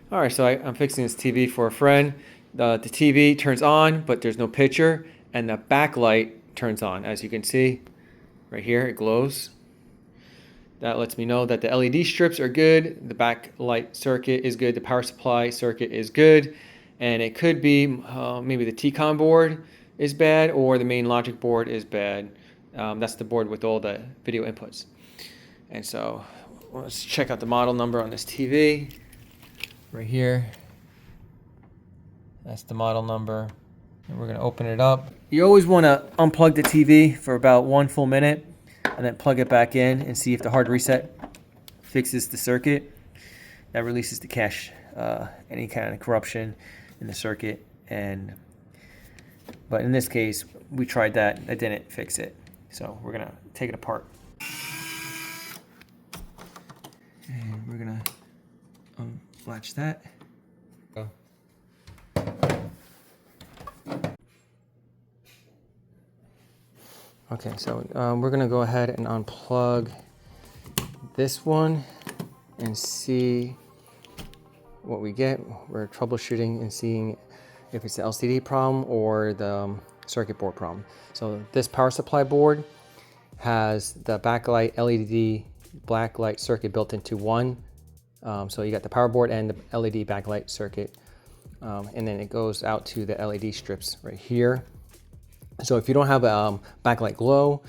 All right, so I'm fixing this TV for a friend. The TV turns on, but there's no picture, and the backlight turns on. As you can see, right here, it glows. That lets me know that the LED strips are good, the backlight circuit is good, the power supply circuit is good, and it could be maybe the T-Con board is bad or the main logic board is bad. That's the board with all the video inputs. And so let's check out the model number on this TV. Right here. That's the model number. And we're going to open it up. You always want to unplug the TV for about 1 full minute and then plug it back in and see if the hard reset fixes the circuit. That releases the cache, any kind of corruption in the circuit. But in this case, we tried that. That didn't fix it. So we're going to take it apart. And we're going to unlatch that. Okay, so we're going to go ahead and unplug this one and see what we get. We're troubleshooting and seeing if it's the LCD problem or the circuit board problem. So this power supply board has the backlight LED black light circuit built into one. So you got the power board and the LED backlight circuit. And then it goes out to the LED strips right here. So if you don't have a backlight glow,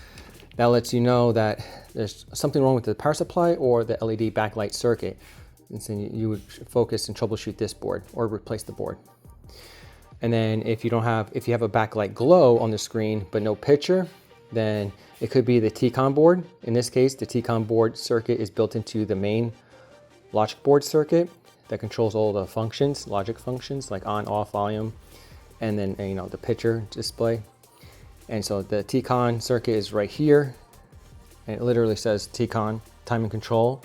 that lets you know that there's something wrong with the power supply or the LED backlight circuit. And so you would focus and troubleshoot this board or replace the board. And then if you have a backlight glow on the screen but no picture, then it could be the T-Con board. In this case, the T-Con board circuit is built into the main logic board circuit that controls all the functions, logic functions like on, off, volume, and then the picture display. And so the T-Con circuit is right here, and it literally says T-Con timing control.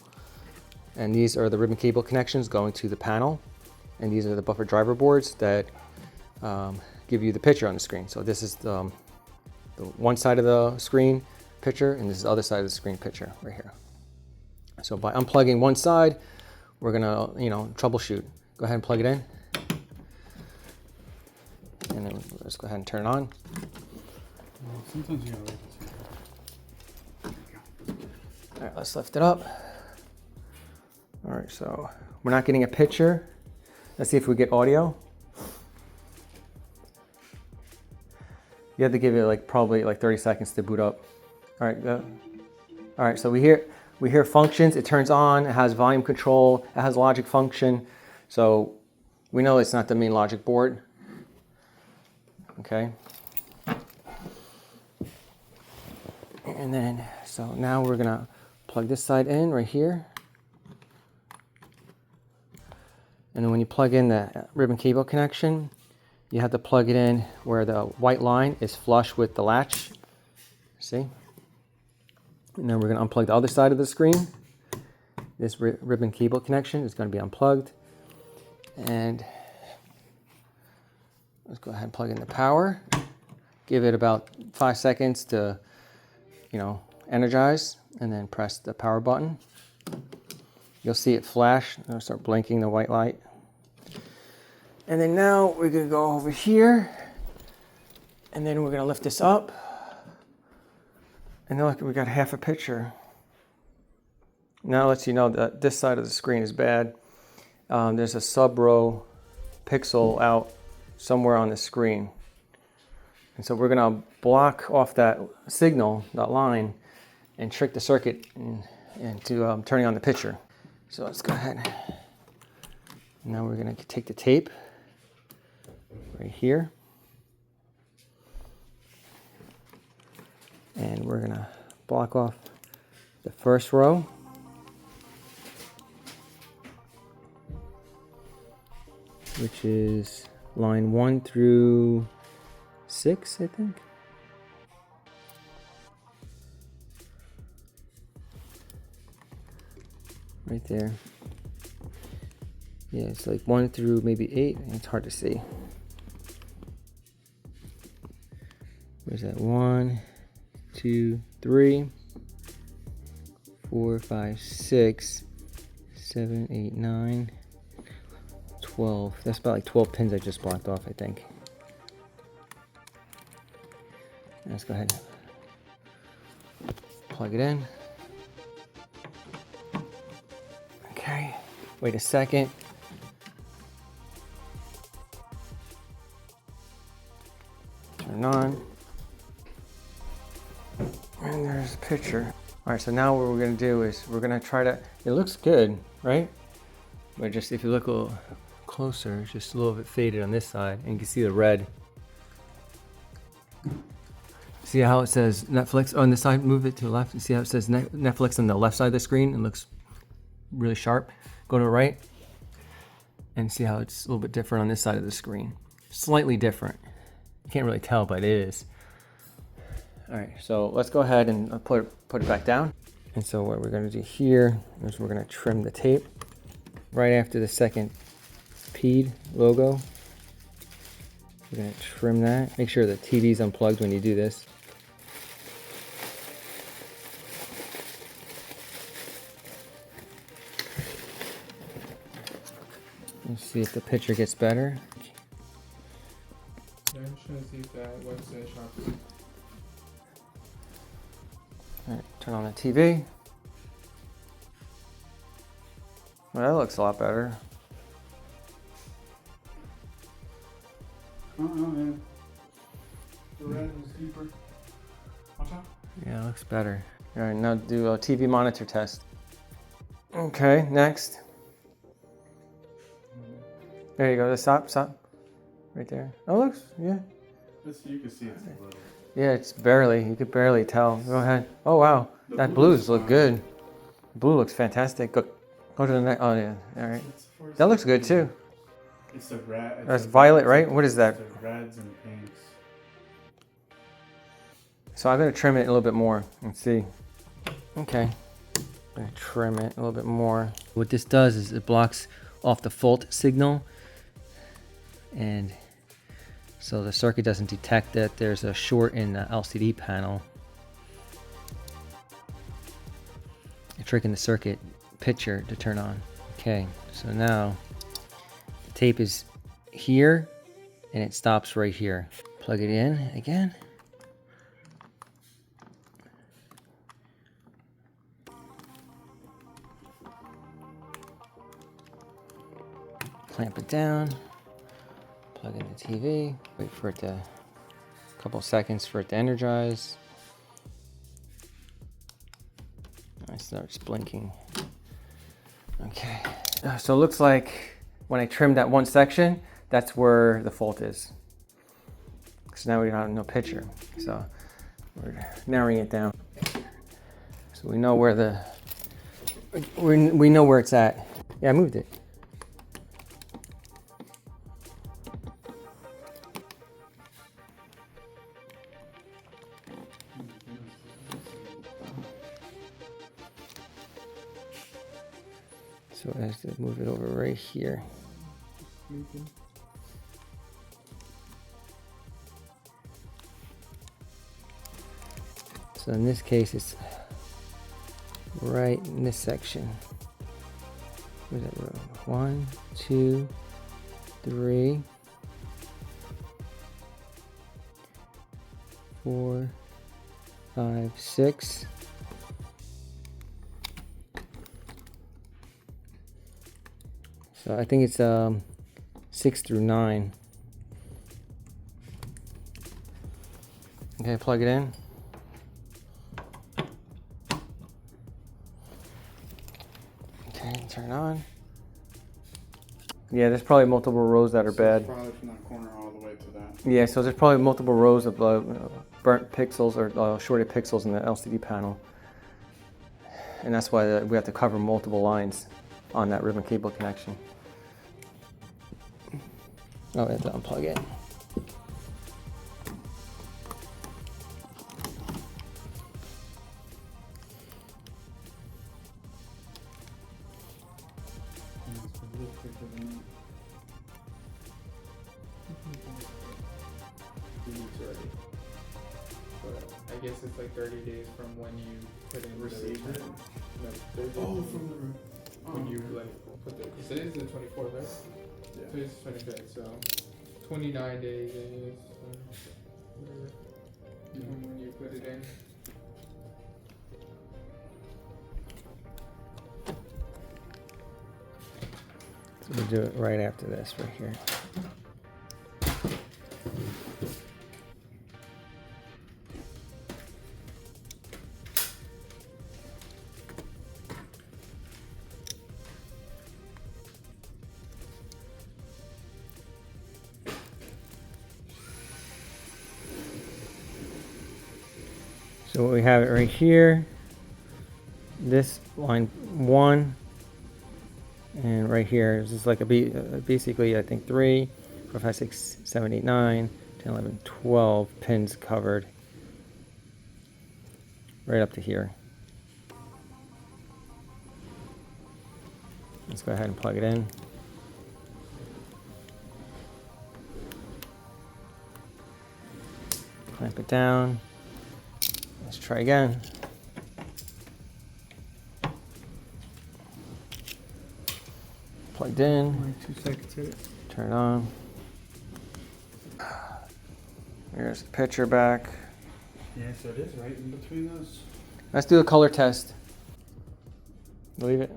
And these are the ribbon cable connections going to the panel, and these are the buffer driver boards that give you the picture on the screen. So this is the one side of the screen picture, and this is the other side of the screen picture right here. So by unplugging one side, we're gonna troubleshoot. Go ahead and plug it in, and then let's go ahead and turn it on. Sometimes you gotta wait to see. All right, let's lift it up. All right, so we're not getting a picture. Let's see if we get audio. You have to give it probably 30 seconds to boot up. All right, go. All right, so we hear functions. It turns on. It has volume control. It has logic function. So we know it's not the main logic board. Okay. And then, so now we're gonna plug this side in right here. And then when you plug in the ribbon cable connection, you have to plug it in where the white line is flush with the latch. See? And then we're gonna unplug the other side of the screen. This ribbon cable connection is gonna be unplugged. And let's go ahead and plug in the power. Give it about 5 seconds to energize, and then press the power button. You'll see it flash. It'll start blinking the white light. And then now we're gonna go over here, and then we're gonna lift this up. And look, we got half a picture. Now it lets you know that this side of the screen is bad. There's a sub-row pixel out somewhere on the screen. And so we're gonna block off that signal, that line, and trick the circuit into turning on the picture. So let's go ahead. Now we're gonna take the tape right here, and we're gonna block off the first row. Which is line 1 through 6, I think. Right there. Yeah, it's 1 through maybe 8. It's hard to see. Where's that? 1, 2, 3, 4, 5, 6, 7, 8, 9. 12. That's about like 12 pins I just blocked off, I think. Let's go ahead and plug it in. Okay, wait a second. Turn on. And there's a picture. All right, so now what we're gonna do is we're gonna try to, it looks good, right? But just if you look a little closer, it's just a little bit faded on this side, and you can see the red. See how it says Netflix on this side? Move it to the left. You see how it says Netflix on the left side of the screen? It looks really sharp. Go to the right and see how it's a little bit different on this side of the screen. Slightly different. You can't really tell, but it is. All right, so let's go ahead and put it back down. And so what we're gonna do here is we're gonna trim the tape right after the second PED logo. We're gonna trim that. Make sure the TV's unplugged when you do this. Let's see if the picture gets better. Yeah, I'm just trying to see if that website shop. All right, turn on the TV. Well, that looks a lot better. Oh, yeah. The red was deeper. Watch out. Yeah, it looks better. All right, now do a TV monitor test. Okay, next. There you go. Stop. Right there. Oh, looks, yeah. You can see it's a little. Yeah, it's barely. You could barely tell. Go ahead. Oh wow, that blues look good. Blue looks fantastic. Go to the next. Oh yeah. All right. That looks good too. It's the red. That's violet, right? What is that? The reds and pinks. So I'm gonna trim it a little bit more. Let's see. Okay. I'm gonna trim it a little bit more. What this does is it blocks off the fault signal, and so the circuit doesn't detect that there's a short in the LCD panel. You're tricking the circuit picture to turn on. Okay, so now the tape is here and it stops right here. Plug it in again. Clamp it down. Plug in the TV, wait for it to, a couple seconds for it to energize. It starts blinking. Okay, so it looks like when I trimmed that one section, that's where the fault is. So now we don't have no picture. So we're narrowing it down. So we know where we know where it's at. Yeah, I moved it. So I have to move it over right here. So in this case, it's right in this section. Where's that row? 1, 2, 3, 4, 5, 6. So I think it's 6 through 9. Okay, plug it in. Okay, turn on. Yeah, there's probably multiple rows that are bad. Probably from that corner all the way to that. Yeah, so there's probably multiple rows of burnt pixels or shorted pixels in the LCD panel. And that's why we have to cover multiple lines on that ribbon cable connection. Oh, we have to unplug it. I guess it's like 30 days from when you put in Received it. No, 30 days Oh, from the when you like put the. Because it is the 24th, right? Yeah. today's 25th, so 29 days I guess. Whatever. From when you put it in. So we'll do it right after this, right here. So we have it right here. This line 1. And right here, this is like basically, I think 3, 4, 5, 6, 7, 8, 9, 10, 11, 12 pins covered. Right up to here. Let's go ahead and plug it in. Clamp it down. Let's try again. Plugged in. 2 seconds hit it. Turn it on. Here's the picture back. Yeah, so it is right in between those. Let's do a color test. Believe it?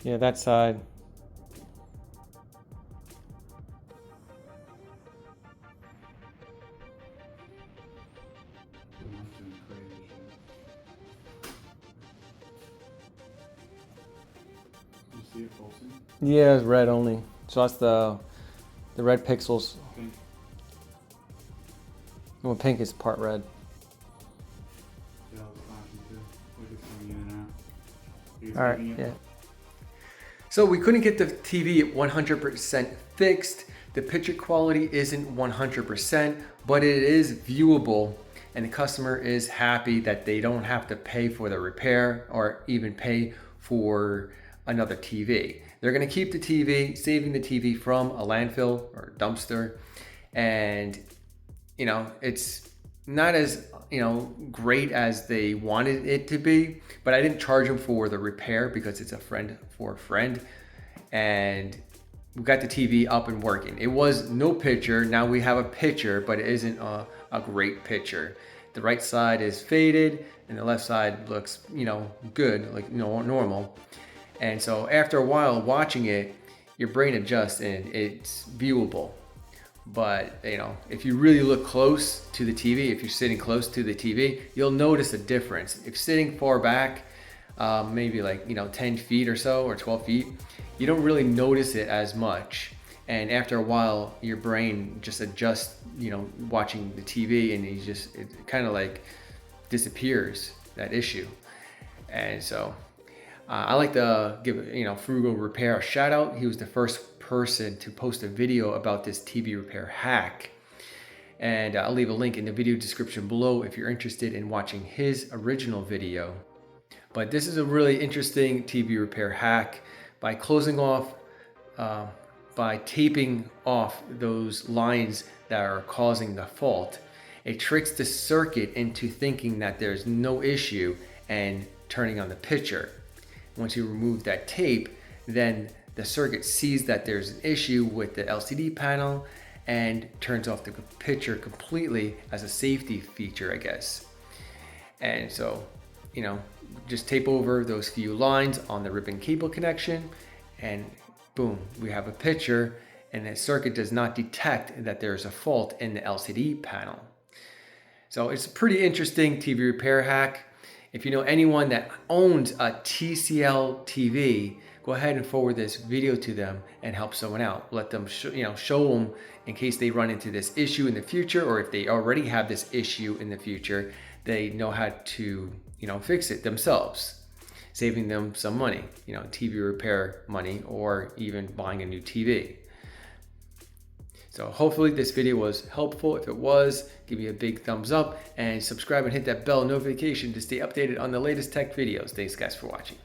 Yeah, that side. You see it pulsing? Yeah, it's red only. So that's the red pixels. Pink. Well, pink is part red. Yeah, it's flashing too. Like it's coming in and out. You guys All right, getting it? yeah. So we couldn't get the TV at 100% fixed. The picture quality isn't 100%, but it is viewable, and the customer is happy that they don't have to pay for the repair or even pay for another TV. They're gonna keep the TV, saving the TV from a landfill or dumpster, and you know, it's not as, you know, great as they wanted it to be, but I didn't charge them for the repair because it's a friend for a friend, and we got the TV up and working. It was no picture. Now we have a picture, but it isn't a great picture. The right side is faded and the left side looks, you know, good, like, you know, normal. And so after a while watching it, your brain adjusts and it's viewable. But, you know, if you really look close to the TV, if you're sitting close to the TV, you'll notice a difference. If sitting far back, maybe like, you know, 10 feet or so, or 12 feet, you don't really notice it as much. And after a while, your brain just adjusts, you know, watching the TV, and it kind of like disappears, that issue. And so I like to give, you know, Frugal Repair a shout out. He was the first person to post a video about this TV repair hack. And I'll leave a link in the video description below if you're interested in watching his original video. But this is a really interesting TV repair hack. By closing off, by taping off those lines that are causing the fault, it tricks the circuit into thinking that there's no issue and turning on the picture. Once you remove that tape, then the circuit sees that there's an issue with the LCD panel and turns off the picture completely as a safety feature, I guess. And so, you know, just tape over those few lines on the ribbon cable connection, and boom, we have a picture, and the circuit does not detect that there's a fault in the LCD panel. So it's a pretty interesting TV repair hack. If you know anyone that owns a TCL TV, go ahead and forward this video to them and help someone out. Let them show them in case they run into this issue in the future, or if they already have this issue in the future, they know how to, you know, fix it themselves, saving them some money, you know, TV repair money, or even buying a new TV. So hopefully this video was helpful. If it was, give me a big thumbs up and subscribe and hit that bell notification to stay updated on the latest tech videos. Thanks guys for watching.